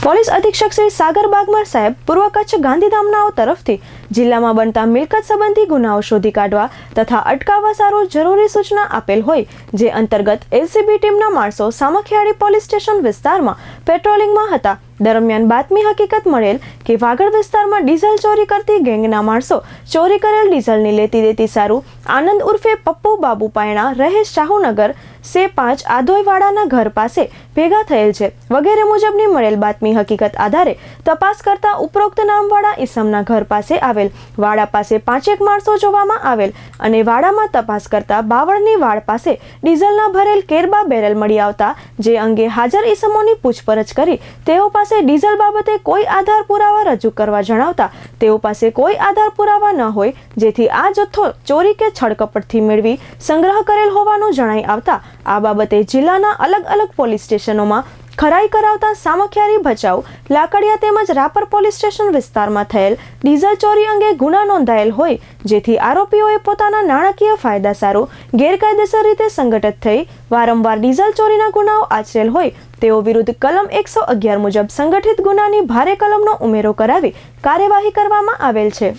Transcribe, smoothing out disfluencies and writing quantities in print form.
Police અધિક્ષક શ્રી સાગર બાગમાર સાહેબ પૂર્વ કચ્છ ગાંધીધામનાઓ તરફથી જિલ્લામાં બનતા મિલકત સંબંધી ગુનાઓ શોધી કાઢવા તથા અટકાવવા સારું જરૂરી સૂચના આપેલ હોય, જે અંતર્ગત એલસીબી ટીમના માણસો સામખિયાળી પોલીસ સ્ટેશન વિસ્તારમાં પેટ્રોલિંગમાં હતા. દરમિયાન બાતમી હકીકત મળેલ કે વાગડ વિસ્તારમાં ડીઝલ ચોરી કરતી ગેંગના માણસો ચોરી કરેલ ડીઝલની લેતી દેતી સારું આનંદ ઉર્ફે પપ્પુ બાબુ પાયણા રહે શાહુનગર C5 આધોઈવાડાના ઘર પાસે ભેગા થયેલ છે. વગેરે મુજબની મળેલ બાતમી હકીકત આધારે તપાસ કરતા ઉપરોક્ત નામવાળા ઈસમના ઘર પાસે આવેલ વાડા પાસે 5 માણસો જોવામાં આવેલ અને વાડામાં તપાસ કરતા બાવળની વાડ પાસે ડીઝલના ભરેલ કેરબા બેરલ મળી આવતા જે અંગે હાજર ઈસમોની પૂછપરછ કરી તેઓ પાસે ડીઝલ બાબતે કોઈ આધાર પુરાવા રજૂ કરવા જણાવતા તેઓ પાસે કોઈ આધાર પુરાવા ન હોય, જેથી આ જથ્થો ચોરી કે છળકપટથી મેળવી સંગ્રહ કરેલ હોવાનું જણાઈ આવતા આ બાબતે જિલ્લાના અલગ અલગ પોલીસ સ્ટેશનોમાં ખરાઈ કરાવતા સામખિયાળી, ભચાઉ, લાકડિયા તેમજ રાપર પોલીસ સ્ટેશન વિસ્તારમાં થયેલ ડીઝલ ચોરી અંગે ગુના નોંધાયેલ હોય, જેથી આરોપીઓએ પોતાના નાણાકીય ફાયદા સારું ગેરકાયદેસર રીતે સંગઠિત થઈ વારંવાર ડીઝલ ચોરીના ગુનાઓ આચરેલ હોય તેઓ વિરુદ્ધ કલમ 111 મુજબ સંગઠિત ગુનાની ભારે કલમનો ઉમેરો કરાવી કાર્યવાહી કરવામાં આવેલ છે.